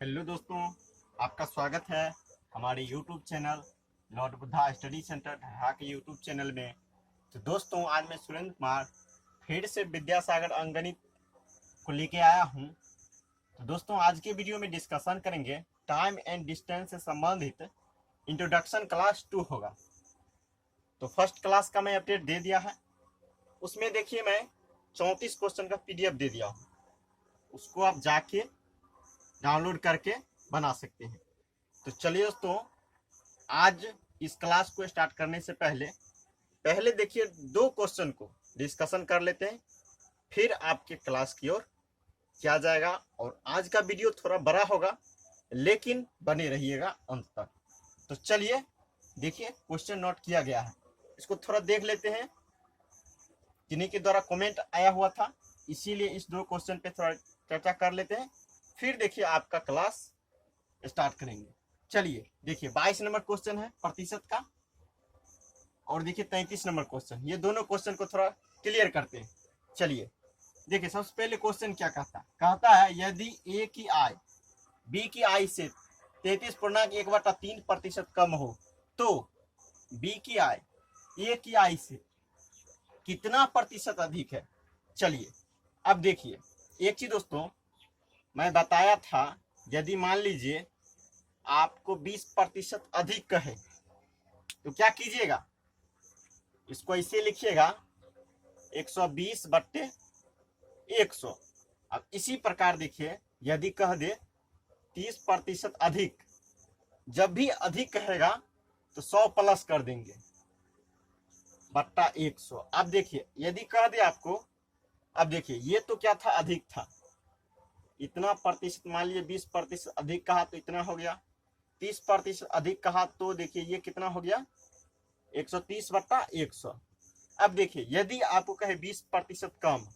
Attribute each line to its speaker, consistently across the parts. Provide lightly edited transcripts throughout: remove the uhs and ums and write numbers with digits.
Speaker 1: Hello दोस्तों, आपका स्वागत है हमारे YouTube channel lord Buddha study centre ढहा के YouTube चैनल में। तो दोस्तों, आज मैं सुरेंद्र कुमार फिर से विद्यासागर अंकगणित को लेके आया हूं। तो दोस्तों, आज के वीडियो में डिस्कशन करेंगे टाइम एंड डिस्टेंस से संबंधित इंट्रोडक्शन क्लास 2 होगा। तो फर्स्ट क्लास का मैं अपडेट दे दिया है। उसमें देखिए मैं 34 क्वेश्चन का PDF दे दिया हूँ, उसको आप जाके डाउनलोड करके बना सकते हैं। तो चलिए दोस्तों, आज इस क्लास को स्टार्ट करने से पहले देखिए 2 क्वेश्चन को डिस्कशन कर लेते हैं, फिर आपके क्लास की ओर किया जाएगा। और आज का वीडियो थोड़ा बड़ा होगा, लेकिन बने रहिएगा अंत तक। तो चलिए देखिए, क्वेश्चन नोट किया गया है, इसको थोड़ा देख लेते हैं। जिन्हीं के द्वारा कमेंट आया हुआ था, इसीलिए इस 2 क्वेश्चन पे थोड़ा चर्चा कर लेते हैं, फिर देखिए आपका क्लास स्टार्ट करेंगे। चलिए देखिए, 22 नंबर क्वेश्चन है प्रतिशत का, और देखिए 33 नंबर क्वेश्चन। ये दोनों क्वेश्चन को थोड़ा क्लियर करते हैं। चलिए देखिए, सबसे पहले क्वेश्चन क्या कहता है यदि ए की आय बी की आय से 33.1/3% कम हो तो बी की आय ए की आय से कितना प्रतिशत अधिक है। चलिए अब देखिए, एक चीज दोस्तों मैं बताया था, यदि मान लीजिए आपको 20% अधिक कहे तो क्या कीजिएगा, इसको ऐसे लिखिएगा 120/100। अब इसी प्रकार देखिए, यदि कह दे 30% अधिक, जब भी अधिक कहेगा तो 100 प्लस कर देंगे बट्टा 100। अब देखिए, यदि कह दे आपको, अब देखिए ये तो क्या था, अधिक था, इतना प्रतिशत, मान लीजिए 20% अधिक कहा तो इतना हो गया, 30% अधिक कहा तो देखिए ये कितना हो गया 130/100। अब देखिए, यदि आपको कहे 20% कम,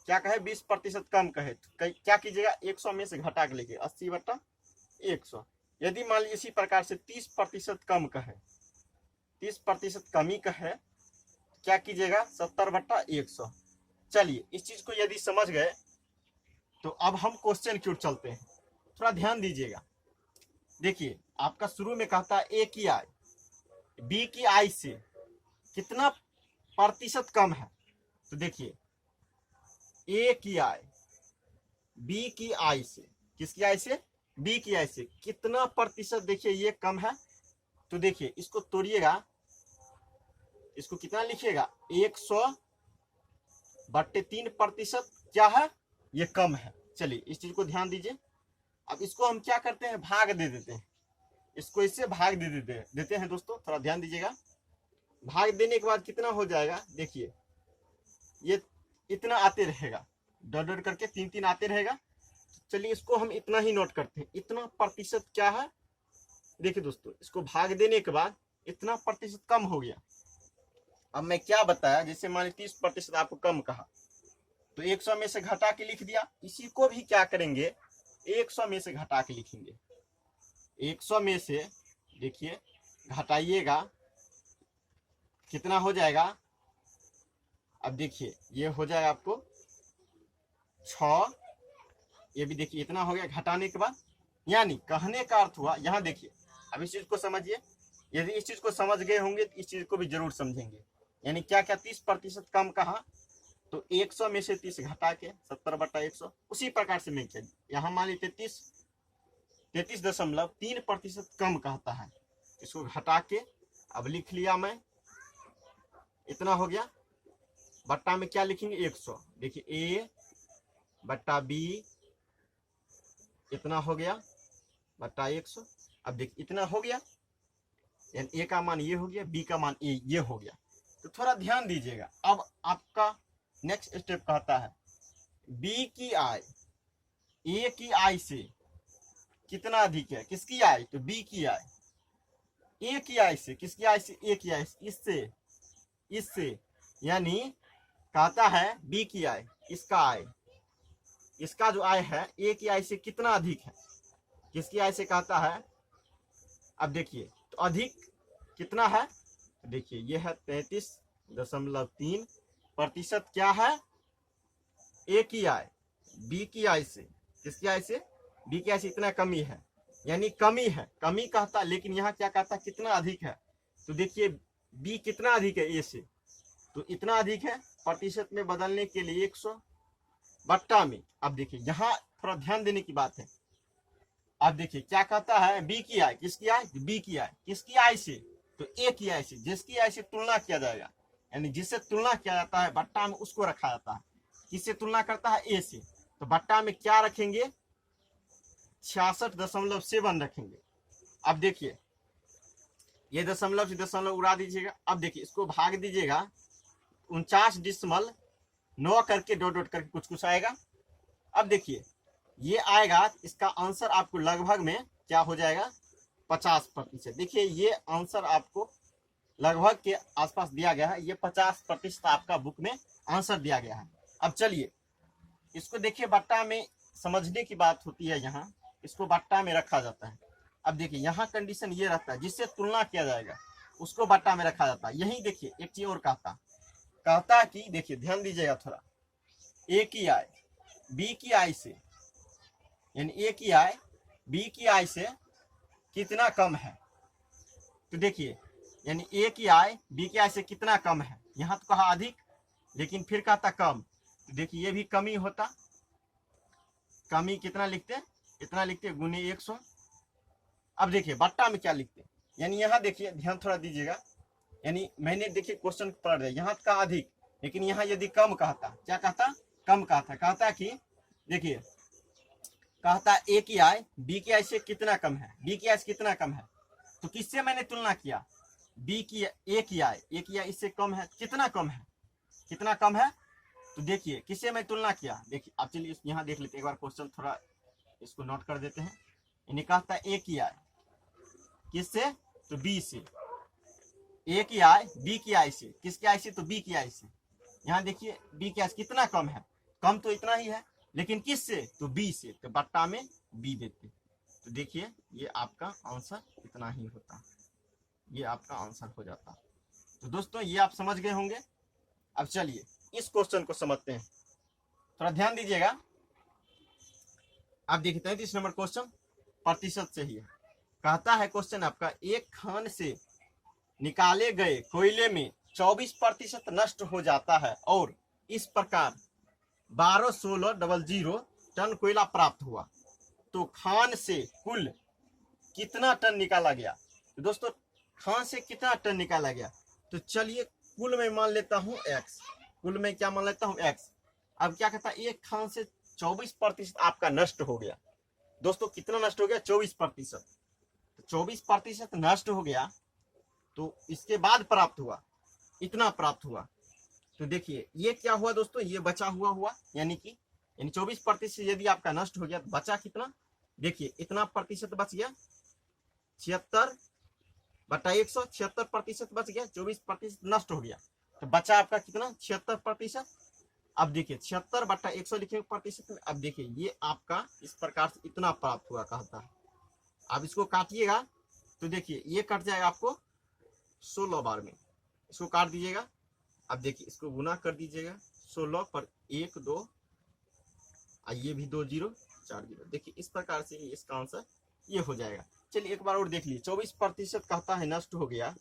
Speaker 1: क्या कहे 20% कम कहे तो क्या कीजिएगा, 100 में से घटा के लेके 80/100। यदि मान लीजिए इसी प्रकार से 30% कम कहे, 30% कमी कहे, क्या कीजिएगा 70/100। चलिए इस चीज को यदि समझ गए तो अब हम क्वेश्चन की ओर चलते हैं। थोड़ा ध्यान दीजिएगा। देखिए, आपका शुरू में कहता है ए की आय बी की आय से कितना प्रतिशत कम है। तो देखिए, ए की आय बी की आय से, किसकी आय से, बी की आय से कितना प्रतिशत देखिए ये कम है। तो देखिए इसको तोड़िएगा, इसको कितना लिखिएगा 100/3% क्या है, ये कम है। चलिए इस चीज को ध्यान दीजिए। अब इसको हम क्या करते हैं, भाग दे देते हैं, इसको इससे भाग दे देते हैं दोस्तों, थोड़ा ध्यान दीजिएगा। भाग देने के बाद कितना हो जाएगा, देखिए ये इतना आते रहेगा, डॉट करके 3 आते रहेगा। चलिए इसको हम इतना ही नोट करते हैं, इतना प्रतिशत क्या है। देखिए दोस्तों, इसको भाग देने के बाद इतना प्रतिशत कम हो गया। अब मैं क्या बताया, जैसे मान लीजिए 30% आपको कम कहा तो 100 में से घटा के लिख दिया। इसी को भी क्या करेंगे, 100 में से घटा के लिखेंगे। 100 में से देखिए घटाइएगा, कितना हो जाएगा। अब देखिए ये हो जाएगा आपको 6, ये भी देखिए इतना हो गया घटाने के बाद। यानी कहने का अर्थ हुआ, यहाँ देखिए, अब इस चीज को समझिए। यदि इस चीज को समझ गए होंगे तो इस चीज को भी जरूर समझेंगे। यानी क्या क्या 30% कम कहा तो 100 में से 30 घटा के 70/100। उसी प्रकार से मैं किया, यहाँ मान लीजिए 33.3% कम कहता है, इसको घटा के अब लिख लिया मैं, इतना हो गया। बट्टा में क्या लिखेंगे 100। देखिए ए बट्टा बी इतना हो गया बट्टा 100। अब देखिए इतना हो गया, यानी ए का मान ये हो गया, बी का मान ये हो गया। तो थोड़ा ध्यान दीजिएगा। अब आपका नेक्स्ट स्टेप कहता है बी की आय ए की आय से कितना अधिक है, किसकी आय, तो बी की आय ए की आय से, किसकी आय से, ए की आय से, इससे यानी कहता है बी की आय, इसका आय, इसका जो आय है ए की आय से कितना अधिक है, किसकी आय से कहता है। अब देखिए तो अधिक कितना है, देखिए ये है 33.3% क्या है, ए की आय बी की आय से, किसकी आय से, बी की आई से इतना कमी है, यानी कमी है, कमी कहता, लेकिन यहाँ क्या कहता, कितना अधिक है। तो देखिए बी कितना अधिक है ए से, तो इतना अधिक है। प्रतिशत में बदलने के लिए 100 बट्टा में। अब देखिए यहाँ थोड़ा ध्यान देने की बात है। अब देखिए क्या कहता है, बी की आई, किसकी आई, बी की आई, किसकी आई से, तो ए की आई से, जिसकी आई से तुलना किया जाएगा, यानी जिससे तुलना किया जाता है बट्टा में उसको रखा जाता है। किससे तुलना करता है, ए से, तो बट्टा में क्या रखेंगे, 66.7 रखेंगे। अब देखिए ये दशमलव से दशमलव उड़ा दीजिएगा। अब देखिए इसको भाग दीजिएगा 49.9 करके, डॉट डॉट करके कुछ कुछ आएगा। अब देखिए ये आएगा, इसका आंसर आपको लगभग में क्या हो जाएगा, 50%। देखिए ये आंसर आपको लगभग के आसपास दिया गया है, ये 50% आपका बुक में आंसर दिया गया है। अब चलिए इसको देखिए, बट्टा में समझने की बात होती है, यहाँ इसको बट्टा में रखा जाता है। अब देखिए यहाँ कंडीशन ये रहता है, जिससे तुलना किया जाएगा उसको बट्टा में रखा जाता है। यही देखिए एक चीज और कहता कि देखिए ध्यान दीजिएगा थोड़ा, ए की आई बी की आई से, यानी ए की आई बी की आई से कितना कम है। तो देखिए यानी ए की आई बी की आई से कितना कम है, यहाँ तो कहा अधिक, लेकिन फिर कहता कम। तो देखिए ये भी कमी होता, कमी कितना लिखते, इतना लिखते गुने 100। अब देखिए बट्टा में क्या लिखते, यानी यहाँ देखिए ध्यान थोड़ा दीजिएगा, यानी मैंने देखिए क्वेश्चन पढ़ रहे, यहाँ का अधिक, लेकिन यहाँ यदि कम कहता, क्या कहता, कम कहता कि देखिए कहता ए की आई बी की आई से कितना कम है, बी की आई से कितना कम है। तो किससे मैंने तुलना किया, बी की ए की आई इससे कम है, कितना कम है, कितना कम है। तो देखिए किससे मैं तुलना किया, देखिए अब चलिए यहाँ देख लेते हैं एक बार क्वेश्चन, थोड़ा इसको नोट कर देते हैं। यानी कहता ए की आई किससे, तो बी से, ए की आई बी की आई से, किसकी आई से, तो बी की आई से। यहाँ देखिए बी की आई से कितना कम है, कम तो इतना ही है, लेकिन किससे, तो बी से, तो बट्टा में बी देते। तो देखिए ये आपका आंसर इतना ही होता, ये आपका आंसर हो जाता। तो दोस्तों ये आप समझ गए होंगे। अब चलिए इस क्वेश्चन को समझते हैं, थोड़ा ध्यान दीजिएगा। आप देखिए 33 नंबर क्वेश्चन प्रतिशत से ही है। कहता है क्वेश्चन आपका, एक खान से निकाले गए कोयले में 24% नष्ट हो जाता है और इस प्रकार 12,16,00 टन कोयला प्राप्त हुआ, तो खान से कुल कितना टन निकाला गया। तो दोस्तों खान से कितना टन निकाला गया, तो चलिए कुल में मान लेता हूं x, कुल में क्या मान लेता हूं x। अब क्या कहता है, एक खान से 24% आपका नष्ट हो गया। दोस्तों कितना नष्ट हो गया, 24%। तो 24% नष्ट हो गया, तो इसके बाद प्राप्त हुआ, इतना प्राप्त हुआ। तो देखिए ये क्या हुआ दोस्तों, ये बचा हुआ यानी 24% यदि आपका नष्ट हो गया तो बचा कितना, देखिए इतना प्रतिशत बच गया, 76/100, 76% बच गया, 24% नष्ट हो गया, तो बचा आपका कितना, 76%। अब देखिए 76/100 लिखे प्रतिशत में। अब देखिए ये आपका इस प्रकार से इतना प्राप्त हुआ कहता है। अब इसको काटिएगा तो देखिए ये कट जाएगा आपको 16 बार में, इसको काट दीजिएगा। अब देखिए इसको गुना कर दीजिएगा, 16 पर 1 2, ये भी 2 0 4 0। देखिए इस प्रकार से इसका आंसर ये हो जाएगा। चलिए एक बार और देख लीजिए, 24% कहता है नष्ट हो गया,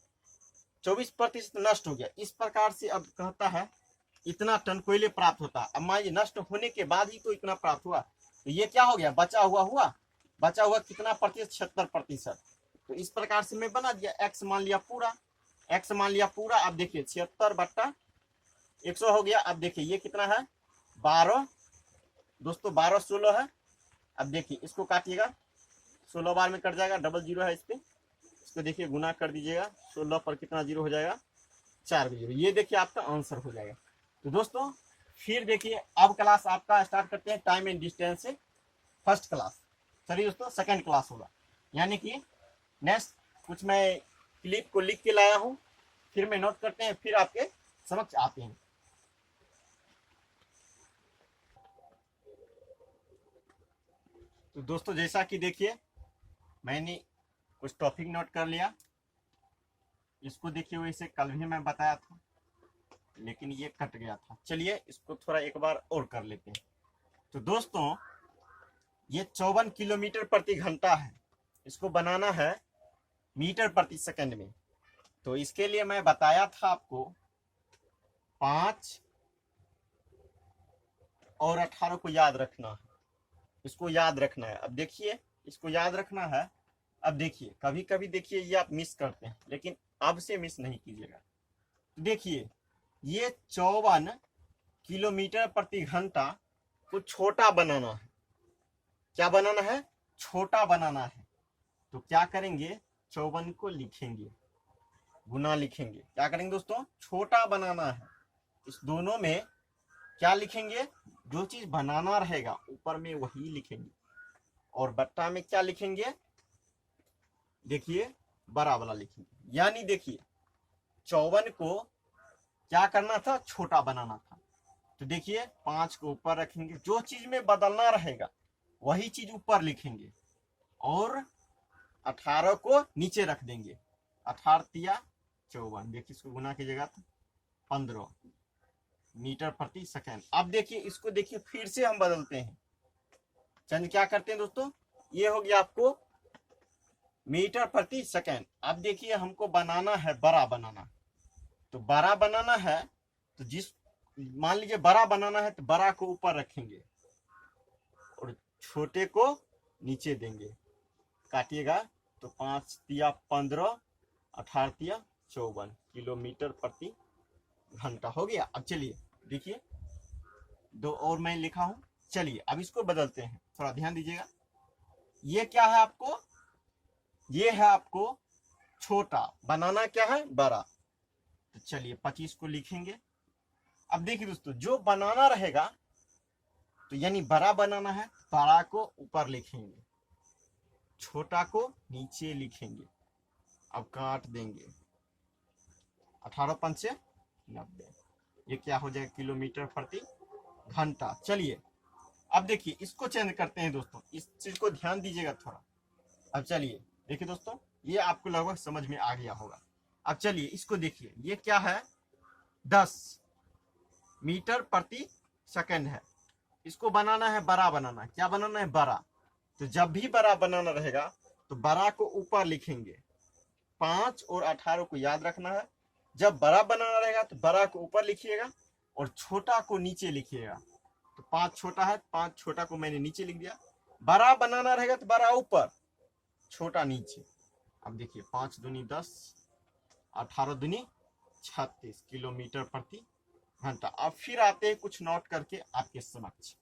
Speaker 1: 24% नष्ट हो गया, इस प्रकार से अब कहता है इतना टन कोयले प्राप्त होता। अब मान लीजिए नष्ट होने के बाद ही तो इतना प्राप्त हुआ, तो ये क्या हो गया, बचा हुआ कितना प्रतिशत, 76%। तो इस प्रकार से मैं बना दिया, x मान लिया पूरा, अब देखिए 76/100 हो गया। अब देखिए ये कितना है, 12, दोस्तों 12 16 है। अब देखिए इसको काटिएगा, 16 बार में कट जाएगा, डबल 0 है इस पे, इसको देखिए गुना कर दीजिएगा, 16 पर कितना 0 हो जाएगा, 4 0। ये देखिए आपका आंसर हो जाएगा। तो दोस्तों फिर देखिए अब क्लास आपका स्टार्ट करते हैं, टाइम एंड डिस्टेंस से फर्स्ट क्लास। चलिए दोस्तों सेकंड क्लास होगा, यानी कि नेक्स्ट कुछ मैं क्लिप को लिख के लाया हूँ, फिर मैं नोट करते हैं, फिर आपके समक्ष आते हैं। तो दोस्तों जैसा कि देखिए मैंने कुछ टॉपिक नोट कर लिया, इसको देखिए वैसे कल भी मैं बताया था, लेकिन ये कट गया था। चलिए इसको थोड़ा एक बार और कर लेते हैं। तो दोस्तों ये 54 किलोमीटर प्रति घंटा है। इसको बनाना है मीटर प्रति सेकंड में। तो इसके लिए मैं बताया था आपको 5 और 18 को याद रखना है, इसको याद रखना है। अब देखिए इसको याद रखना है। अब देखिए कभी कभी देखिए ये आप मिस करते हैं, लेकिन अब से मिस नहीं कीजिएगा। तो देखिए ये 54 किलोमीटर प्रति घंटा को छोटा बनाना है। क्या बनाना है? छोटा बनाना है। तो क्या करेंगे? 54 को लिखेंगे, गुना लिखेंगे। क्या करेंगे दोस्तों? छोटा बनाना है। इस दोनों में क्या लिखेंगे? जो चीज बनाना रहेगा ऊपर में वही लिखेंगे, और बट्टा में क्या लिखेंगे? देखिए बड़ा वाला लिखेंगे। यानी देखिए 54 को क्या करना था? छोटा बनाना था। तो देखिए 5 को ऊपर रखेंगे, जो चीज में बदलना रहेगा वही चीज ऊपर लिखेंगे, और 18 को नीचे रख देंगे। 18 तिया 54। देखिए इसको गुना कीजिएगा तो 15 मीटर प्रति सेकंड। अब देखिए इसको देखिए फिर से हम बदलते हैं। चंद क्या करते हैं दोस्तों? ये हो गया आपको मीटर प्रति सेकंड। अब देखिए हमको बनाना है बड़ा बनाना। तो बड़ा बनाना है तो मान लीजिए बड़ा बनाना है तो बड़ा को ऊपर रखेंगे और छोटे को नीचे देंगे। काटिएगा तो 5 तिया 15, 18 तिया 54 किलोमीटर प्रति घंटा हो गया। अब चलिए देखिए 2 और मैं लिखा हूं। चलिए अब इसको बदलते हैं, थोड़ा ध्यान दीजिएगा। ये क्या है आपको? ये है आपको छोटा, बनाना क्या है? बड़ा। तो चलिए 25 को लिखेंगे। अब देखिए दोस्तों जो बनाना रहेगा तो यानी बड़ा बनाना है, बड़ा को ऊपर लिखेंगे, छोटा को नीचे लिखेंगे। अब काट देंगे। 18 पंचे 90। ये क्या हो जाएगा? किलोमीटर प्रति घंटा। चलिए अब देखिए इसको चेंज करते हैं दोस्तों, इस चीज को ध्यान दीजिएगा थोड़ा। अब चलिए देखिए दोस्तों ये आपको लगभग समझ में आ गया होगा। अब चलिए इसको देखिए, ये क्या है? 10 मीटर प्रति सेकंड है। इसको बनाना है बड़ा बनाना। क्या बनाना है? बड़ा। तो जब भी बड़ा बनाना रहेगा तो बड़ा को ऊपर लिखेंगे, 5 और 18 को याद रखना है। जब बड़ा बनाना रहेगा तो बड़ा को ऊपर लिखिएगा और छोटा को नीचे लिखिएगा। तो 5 छोटा है, 5 छोटा को मैंने नीचे लिख दिया। बड़ा बनाना रहेगा तो बड़ा ऊपर, छोटा नीचे। अब देखिए 5 दूनी 10, 18 दूनी 36 किलोमीटर प्रति घंटा। अब फिर आते हैं कुछ नोट करके आपके समक्ष।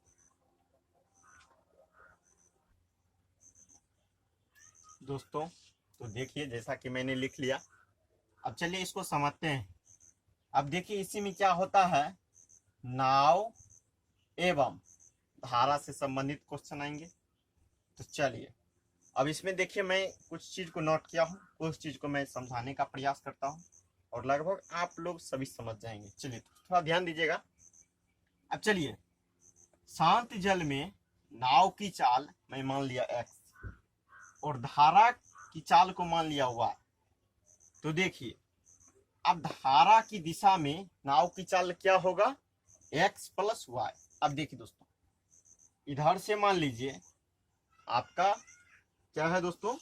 Speaker 1: दोस्तों तो देखिए जैसा कि मैंने लिख लिया। अब चलिए इसको समझते हैं। अब देखिए इसी में क्या होता है? नाव एवं धारा से संबंधित क्वेश्चन आएंगे। तो चलिए अब इसमें देखिए मैं कुछ चीज को नोट किया हूँ, उस चीज को मैं समझाने का प्रयास करता हूँ और लगभग आप लोग सभी समझ जाएंगे। चलिए थोड़ा ध्यान दीजिएगा। अब चलिए शांत जल में नाव की चाल मैं मान लिया x और धारा की चाल को मान लिया y। तो देखिए अब धारा की दिशा में नाव की चाल क्या होगा? x plus y। अब देखिए दोस्तों इधर से मान लीजिए आपका क्या है दोस्तों?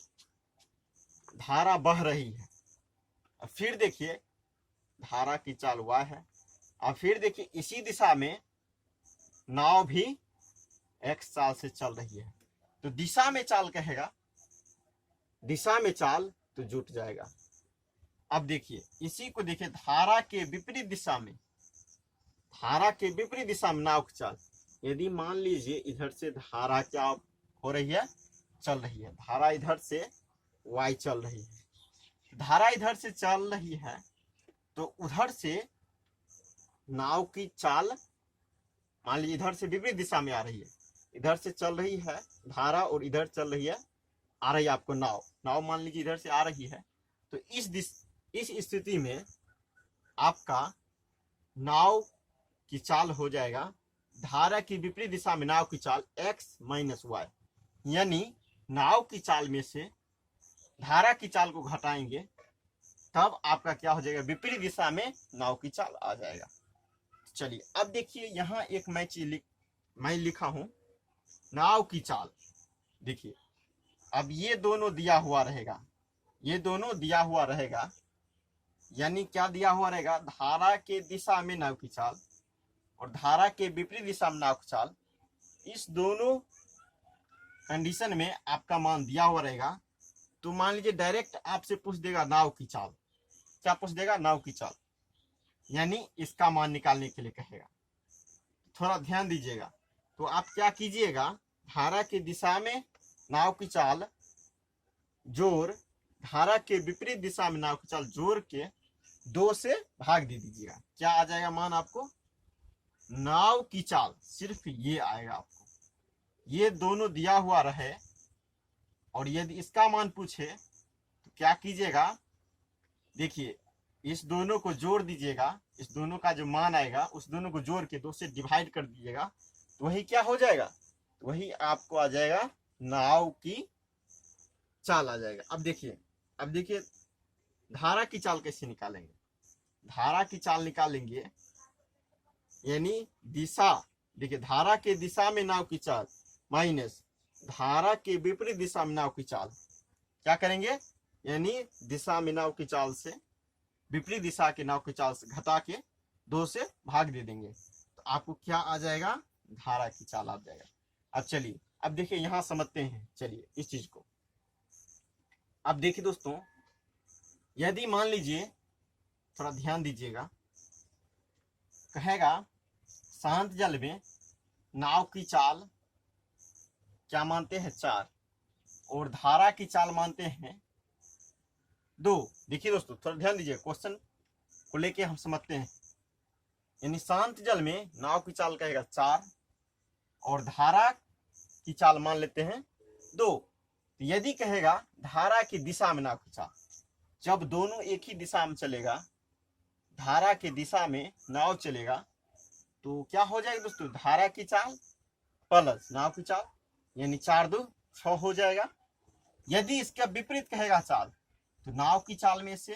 Speaker 1: धारा बह रही है। अब फिर देखिए धारा की चाल y है। अब फिर देखिए इसी दिशा में नाव भी x चाल से चल रही है। तो दिशा में चाल कहेगा, दिशा में चाल तो जुट जाएगा। अब देखिए इसी को देखिए धारा के विपरीत दिशा में, धारा के विपरीत दिशा में नाव की चाल। यदि मान लीजिए इधर से धारा क्या हो रही है? चल रही है। धारा इधर से y चल रही है, धारा इधर से चल रही है तो उधर से नाव की चाल मान लीजिए इधर से विपरीत दिशा में आ रही है। इधर से चल रही है धारा और इधर चल रही है, आ रही है आपको नाव। नाव मान लीजिए इधर से आ रही है। तो इस स्थिति में आपका नाव की चाल हो जाएगा धारा की विपरीत दिशा में नाव की चाल x माइनस y। यानी नाव की चाल में से धारा की चाल को घटाएंगे तब आपका क्या हो जाएगा? विपरीत दिशा में नाव की चाल आ जाएगा। चलिए अब देखिए यहाँ एक मैं लिखा हूं नाव की चाल। देखिए अब ये दोनों दिया हुआ रहेगा, ये दोनों दिया हुआ रहेगा, यानी क्या दिया हुआ रहेगा, धारा के दिशा में नाव की चाल और धारा के विपरीत दिशा में नाव की चाल, इस दोनों कंडीशन में आपका मान दिया हुआ रहेगा। तो मान लीजिए डायरेक्ट आपसे पूछ देगा नाव की चाल, क्या पूछ देगा, नाव की चाल, यानी इसका मान निकालने के लिए कहेगा। थोड़ा ध्यान दीजिएगा। तो आप क्या कीजिएगा, धारा की दिशा में नाव की चाल जोड़ धारा के विपरीत दिशा में नाव की चाल जोड़ के 2 से भाग दे दीजिएगा। क्या आ जाएगा मान आपको, नाव की चाल सिर्फ ये आएगा आपको। ये दोनों दिया हुआ रहे और यदि इसका मान पूछे तो क्या कीजिएगा, देखिए इस दोनों को जोड़ दीजिएगा, इस दोनों का जो मान आएगा उस दोनों को जोड़ के 2 से डिवाइड कर दीजिएगा, तो वही क्या हो जाएगा, वही आपको आ जाएगा नाव की चाल आ जाएगा। अब देखिए धारा की चाल कैसे निकालेंगे, धारा की चाल निकालेंगे यानी दिशा, देखिए धारा के दिशा में नाव की चाल माइनस धारा के विपरीत दिशा में नाव की चाल, क्या करेंगे, यानी दिशा में नाव की चाल से विपरीत दिशा के नाव की चाल से घटा के 2 से भाग दे देंगे, तो आपको क्या आ जाएगा, धारा की चाल आ जाएगा। अब चलिए अब देखिए यहां समझते हैं, चलिए इस चीज को। अब देखिए दोस्तों, यदि मान लीजिए, थोड़ा ध्यान दीजिएगा, कहेगा शांत जल में नाव की चाल क्या मानते हैं 4 और धारा की चाल मानते हैं 2। देखिए दोस्तों थोड़ा ध्यान दीजिए, क्वेश्चन को लेके हम समझते हैं। यानी शांत जल में नाव की चाल कहेगा 4 और धारा की चाल मान लेते हैं 2। तो यदि कहेगा धारा की दिशा में नाव की चाल, जब दोनों एक ही दिशा में चलेगा, धारा की दिशा में नाव चलेगा, तो क्या हो जाएगा दोस्तों, धारा की चाल प्लस नाव की चाल, यानी 4 2 6 हो जाएगा। यदि इसका विपरीत कहेगा चाल, तो नाव की चाल में से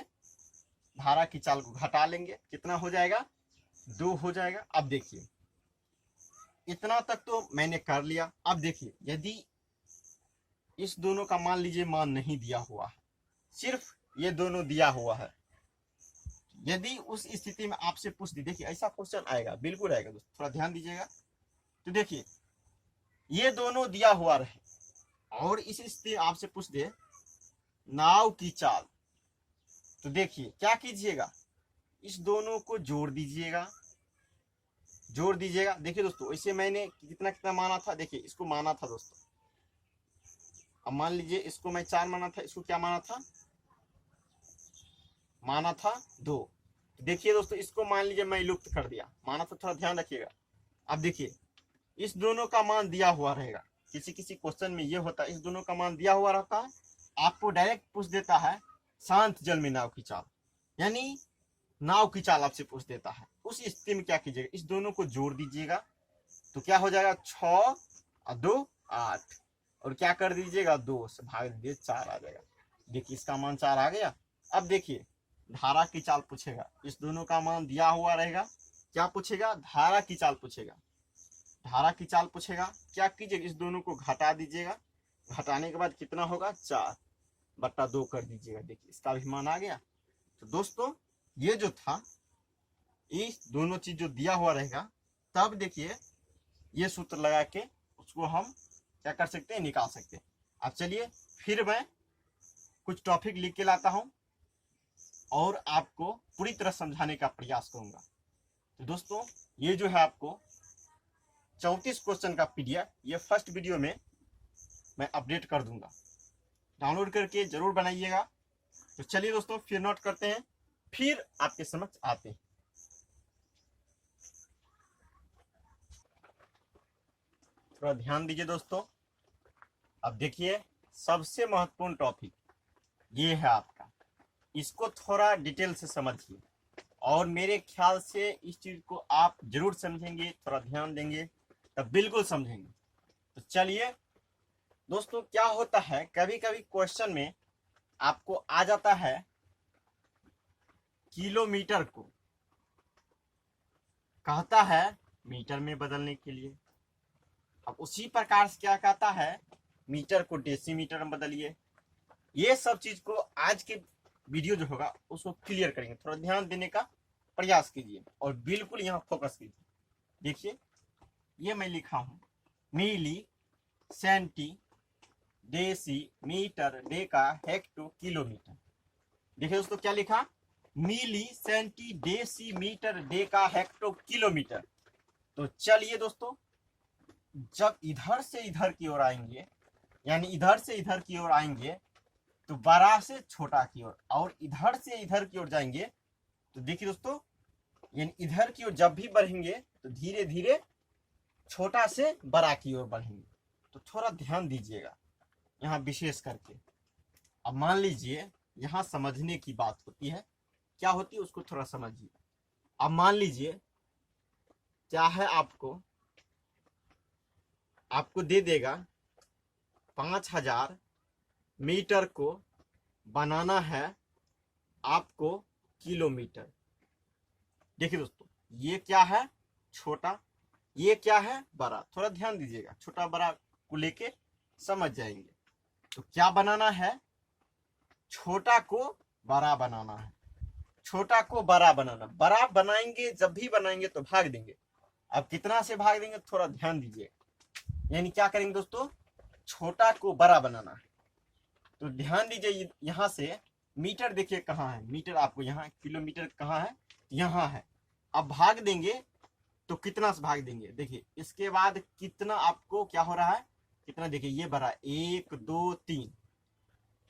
Speaker 1: धारा की चाल को घटा लेंगे, कितना हो जाएगा, 2 हो जाएगा। अब देखिए इतना तक तो मैंने कर लिया। अब देखिए यदि इस दोनों का मान लीजिए मान नहीं दिया हुआ है, सिर्फ ये दोनों दिया हुआ है, यदि उस स्थिति में आपसे पूछ दी, देखिए ऐसा क्वेश्चन आएगा, बिल्कुल आएगा दोस्तों, थोड़ा ध्यान दीजिएगा। तो देखिए ये दोनों दिया हुआ रहे और इस स्थिति आपसे पूछ दे नाव की चाल, तो देखिए क्या कीजिएगा, इस दोनों को जोड़ दीजिएगा, जोड़ दीजिएगा। देखिए दोस्तों इसे मैंने कितना कितना माना था, देखिए इसको माना था दोस्तों, अब मान लीजिए इसको मैं 4 माना था, इसको क्या माना था, माना था 2। देखिए दोस्तों इसको मान लीजिए मैं लुप्त कर दिया, माना था, थोड़ा ध्यान रखिएगा। अब देखिए इस दोनों का मान दिया हुआ रहेगा, किसी किसी क्वेश्चन में ये होता है इस दोनों का मान दिया हुआ रहता है, आपको डायरेक्ट पूछ देता है शांत जल में नाव की चाल, यानी नाव की चाल आपसे पूछ देता है। उस स्थिति में क्या कीजिएगा, इस दोनों को जोड़ दीजिएगा, तो क्या हो जाएगा 6 और 2 8, और क्या कर दीजिएगा 2 से भाग दीजिए 4 आ जाएगा। देखिए इसका मान 4 आ गया। अब देखिए धारा की चाल पूछेगा, इस दोनों का मान दिया हुआ रहेगा, क्या पूछेगा, धारा की चाल पूछेगा, धारा की चाल पूछेगा, क्या कीजिएगा, इस दोनों को घटा दीजिएगा, घटाने के बाद कितना होगा 4 बट्टा 2 कर दीजिएगा, देखिए इसका भी मान आ गया। तो दोस्तों ये जो था, ये दोनों चीज जो दिया हुआ रहेगा, तब देखिए ये सूत्र लगा के उसको हम क्या कर सकते हैं, निकाल सकते हैं। अब चलिए फिर मैं कुछ टॉपिक लिख के लाता हूं और आपको पूरी तरह समझाने का प्रयास करूंगा। तो दोस्तों ये जो है आपको 34 क्वेश्चन का पीडीएफ ये फर्स्ट वीडियो में मैं अपडेट कर दूंगा, डाउनलोड करके जरूर बनाइएगा। तो चलिए दोस्तों फिर नोट करते हैं, फिर आपके समक्ष आते हैं। थोड़ा ध्यान दीजिए दोस्तों। अब देखिए सबसे महत्वपूर्ण टॉपिक ये है आपका, इसको थोड़ा डिटेल से समझिए और मेरे ख्याल से इस चीज को आप जरूर समझेंगे, थोड़ा ध्यान देंगे तब बिल्कुल समझेंगे। तो चलिए दोस्तों, क्या होता है कभी कभी क्वेश्चन में आपको आ जाता है किलोमीटर को कहता है मीटर में बदलने के लिए। अब उसी प्रकार से क्या कहता है मीटर को डेसीमीटर में बदलिए। ये सब चीज को आज के वीडियो जो होगा उसको क्लियर करेंगे। थोड़ा ध्यान देने का प्रयास कीजिए और बिल्कुल यहाँ फोकस कीजिए। देखिए ये मैं लिखा हूं milli, centi, deci, metre, deca, hecto, kilometre. देखिए दोस्तों क्या लिखा, milli, centi, deci, metre, deca, hecto, kilometre. तो चलिए दोस्तों, जब इधर से इधर की ओर आएंगे, यानी इधर से इधर की ओर आएंगे तो बड़ा से छोटा की ओर, और इधर से इधर की ओर जाएंगे तो देखिए दोस्तों, यानी इधर की ओर जब भी बढ़ेंगे तो धीरे धीरे छोटा से बड़ा की ओर बढ़ेंगे। तो थोड़ा ध्यान दीजिएगा यहाँ विशेष करके। अब मान लीजिए यहाँ समझने की बात होती है, क्या होती है उसको थोड़ा समझिए। अब मान लीजिए क्या है, आपको दे देगा 5000 मीटर को बनाना है आपको किलोमीटर। देखिए दोस्तों ये क्या है छोटा, ये क्या है बड़ा। थोड़ा ध्यान दीजिएगा, छोटा बड़ा को लेके समझ जाएंगे। तो क्या बनाना है, छोटा को बड़ा बनाना है, छोटा को बड़ा बनाना। बड़ा बनाएंगे, जब भी बनाएंगे तो भाग देंगे। अब कितना से भाग देंगे थोड़ा ध्यान दीजिए। यानी क्या करेंगे दोस्तों, छोटा को बड़ा बनाना है। तो ध्यान दीजिए यहां से मीटर देखिए कहाँ है, मीटर आपको यहाँ, किलोमीटर कहाँ है, यहाँ है। अब भाग देंगे तो कितना से भाग देंगे, देखिए इसके बाद कितना आपको क्या हो रहा है, कितना देखिए ये बड़ा 1 2 3,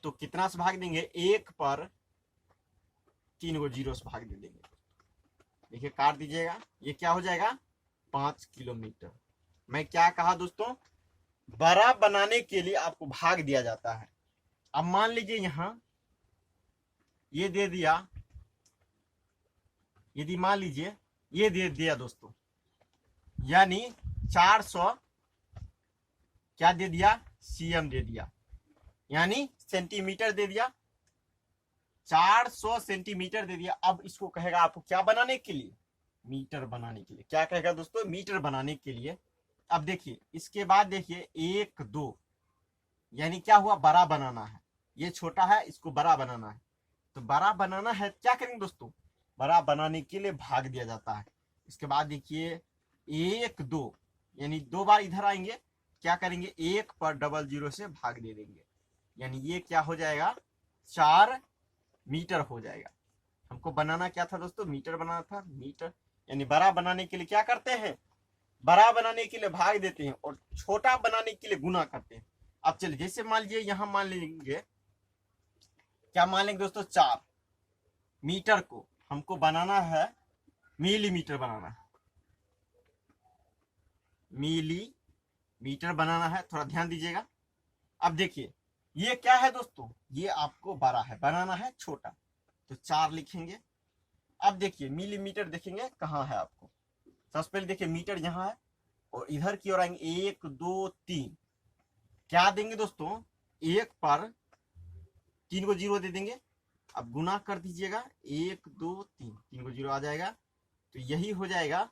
Speaker 1: तो कितना से भाग देंगे, 1 पर 3 को 0 से भाग दे देंगे। देखिए काट दीजिएगा, ये क्या हो जाएगा 5 किलोमीटर। मैं क्या कहा दोस्तों, बड़ा बनाने के लिए आपको भाग दिया जाता है। अब मान लीजिए यहां ये दे दिया, यदि मान लीजिए ये दे दिया दोस्तों, यानी 400 क्या दे दिया, सीएम दे दिया, यानी सेंटीमीटर दे दिया, 400 सेंटीमीटर दे दिया। अब इसको कहेगा आपको क्या बनाने के लिए, मीटर बनाने के लिए। क्या कहेगा दोस्तों, मीटर बनाने के लिए। अब देखिए इसके बाद देखिए 1 2, यानी क्या हुआ, बड़ा बनाना है। ये छोटा है, इसको बड़ा बनाना है। तो बड़ा बनाना है, क्या करेंगे दोस्तों, बड़ा बनाने के लिए भाग दिया जाता है। इसके बाद देखिए 1 2, यानी 2 बार इधर आएंगे, क्या करेंगे 1 पर 00 से भाग दे देंगे, यानी ये क्या हो जाएगा 4 मीटर हो जाएगा। हमको बनाना क्या था दोस्तों, मीटर बनाना था। मीटर यानी बड़ा बनाने के लिए क्या करते हैं, बड़ा बनाने के लिए भाग देते हैं और छोटा बनाने के लिए गुना करते हैं। अब चलिए जैसे मान लीजिए यहां मान लेंगे, क्या मान लेंगे दोस्तों, 4 मीटर को हमको बनाना है, मिलीमीटर बनाना है, मिलीमीटर बनाना है। थोड़ा ध्यान दीजिएगा। अब देखिए ये क्या है दोस्तों, ये आपको बड़ा है, बनाना है छोटा, तो 4 लिखेंगे। अब देखिए मिलीमीटर देखेंगे कहाँ है आपको, सबसे पहले देखिए मीटर यहाँ है और इधर की ओर आएंगे 1 2 3, क्या देंगे दोस्तों, 1 पर 3 को 0 दे देंगे। अब गुना कर दीजिएगा 1 2 3, 3 को 0 आ जाएगा, तो यही हो जाएगा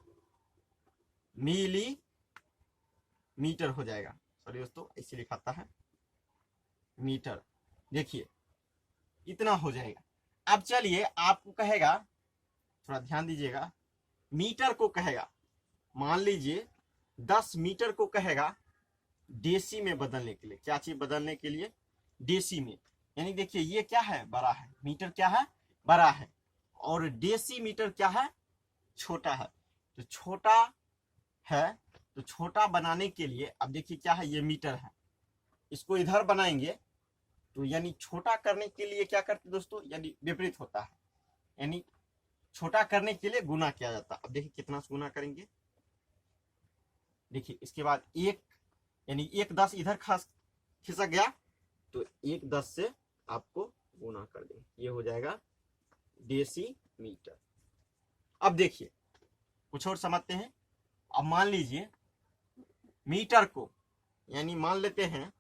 Speaker 1: मिली मीटर हो जाएगा। सॉरी दोस्तों ऐसे लिखाता है मीटर। देखिए इतना हो जाएगा। अब चलिए आपको कहेगा, थोड़ा ध्यान दीजिएगा, मीटर को कहेगा, मान लीजिए 10 मीटर को कहेगा डेसी में बदलने के लिए। क्या चीज बदलने के लिए, डेसी में। यानी देखिए ये क्या है, बड़ा है, मीटर क्या है, बड़ा है, और डेसी मीटर क्या है, छोटा है। तो छोटा है, तो छोटा बनाने के लिए अब देखिए क्या है, ये मीटर है, इसको इधर बनाएंगे तो यानी छोटा करने के लिए क्या करते दोस्तों, यानी विपरीत होता है, यानी छोटा करने के लिए गुना किया जाता है। अब देखिए कितना से गुना करेंगे, देखिए इसके बाद 1, यानी 1 10 इधर खिसक गया तो 1 10 से आपको गुना कर देंगे, ये हो जाएगा डेसी मीटर। अब देखिए कुछ और समझते हैं। अब मान लीजिए मीटर को, यानी मान लेते हैं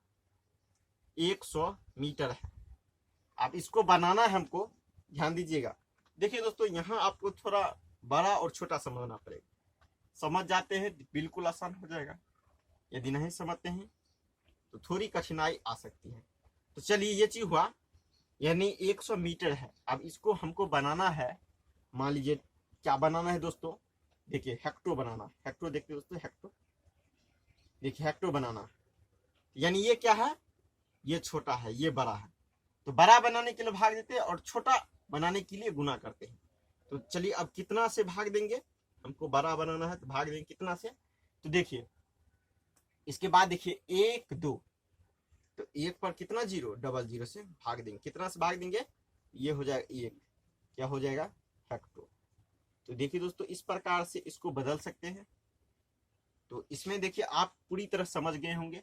Speaker 1: 100 मीटर है। अब इसको बनाना है हमको, ध्यान दीजिएगा। देखिए दोस्तों यहाँ आपको थोड़ा बड़ा और छोटा समझना पड़ेगा। समझ जाते हैं बिल्कुल आसान हो जाएगा, यदि नहीं समझते हैं तो थोड़ी कठिनाई आ सकती है। तो चलिए ये चीज हुआ, यानी 100 मीटर है। अब इसको हमको बनाना है, मान लीजिए क्या बनाना है दोस्तों, देखिए हेक्टो बनाना। हेक्टो देखिए दोस्तों, हेक्टो देखिए, हेक्टो बनाना, यानी ये क्या है, ये छोटा है, ये बड़ा है। तो बड़ा बनाने के लिए भाग देते हैं और छोटा बनाने के लिए गुना करते हैं। तो चलिए अब कितना से भाग देंगे, हमको बड़ा बनाना है तो भाग देंगे कितना से। तो देखिए इसके बाद देखिए 1 2, तो 1 पर कितना जीरो, डबल जीरो से भाग देंगे। कितना से भाग देंगे, ये हो जाएगा 1, क्या हो जाएगा, हेक्टो। तो देखिए दोस्तों इस प्रकार से इसको बदल सकते हैं। तो इसमें देखिए आप पूरी तरह समझ गए होंगे।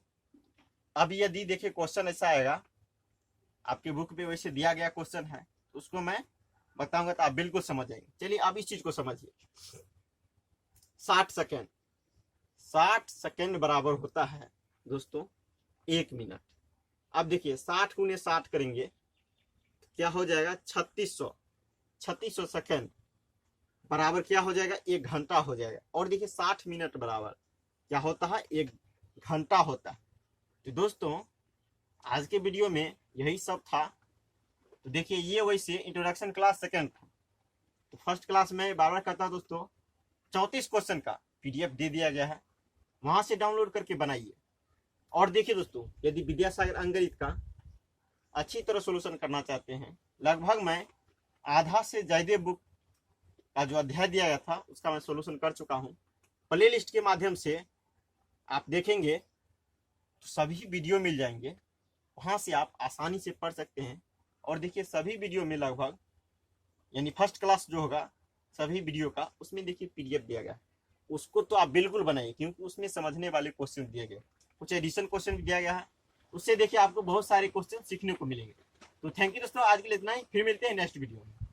Speaker 1: अब यदि देखिए क्वेश्चन ऐसा आएगा, आपके बुक पे वैसे दिया गया क्वेश्चन है, तो उसको मैं बताऊंगा तो आप बिल्कुल समझ जाएंगे। चलिए आप इस चीज को समझिए, 60 सेकेंड, 60 सेकेंड बराबर होता है दोस्तों 1 मिनट। अब देखिए 60 गुने 60 करेंगे तो क्या हो जाएगा, 3600। 3600 सेकेंड बराबर क्या हो जाएगा, 1 घंटा हो जाएगा। और देखिए 60 मिनट बराबर क्या होता है, 1 घंटा होता है। तो दोस्तों आज के वीडियो में यही सब था। तो देखिए ये वैसे इंट्रोडक्शन क्लास सेकंड था। तो फर्स्ट क्लास में बार बार करता दोस्तों, 34 क्वेश्चन का पीडीएफ दे दिया गया है, वहां से डाउनलोड करके बनाइए। और देखिए दोस्तों यदि विद्यासागर अंकगणित का अच्छी तरह सोल्यूशन करना चाहते हैं, लगभग मैं आधा से ज्यादा बुक का जो अध्याय दिया गया था उसका मैं सोल्यूशन कर चुका हूँ। प्ले लिस्ट के माध्यम से आप देखेंगे तो सभी वीडियो मिल जाएंगे, वहां से आप आसानी से पढ़ सकते हैं। और देखिए सभी वीडियो में लगभग, यानी फर्स्ट क्लास जो होगा सभी वीडियो का, उसमें देखिए पीडीएफ दिया गया, उसको तो आप बिल्कुल बनाइए, क्योंकि उसमें समझने वाले क्वेश्चन दिए गए, कुछ एडिशन क्वेश्चन भी दिया गया है, उससे देखिए आपको बहुत सारे क्वेश्चन सीखने को मिलेंगे। तो थैंक यू दोस्तों, आज के लिए इतना ही, फिर मिलते हैं नेक्स्ट वीडियो में।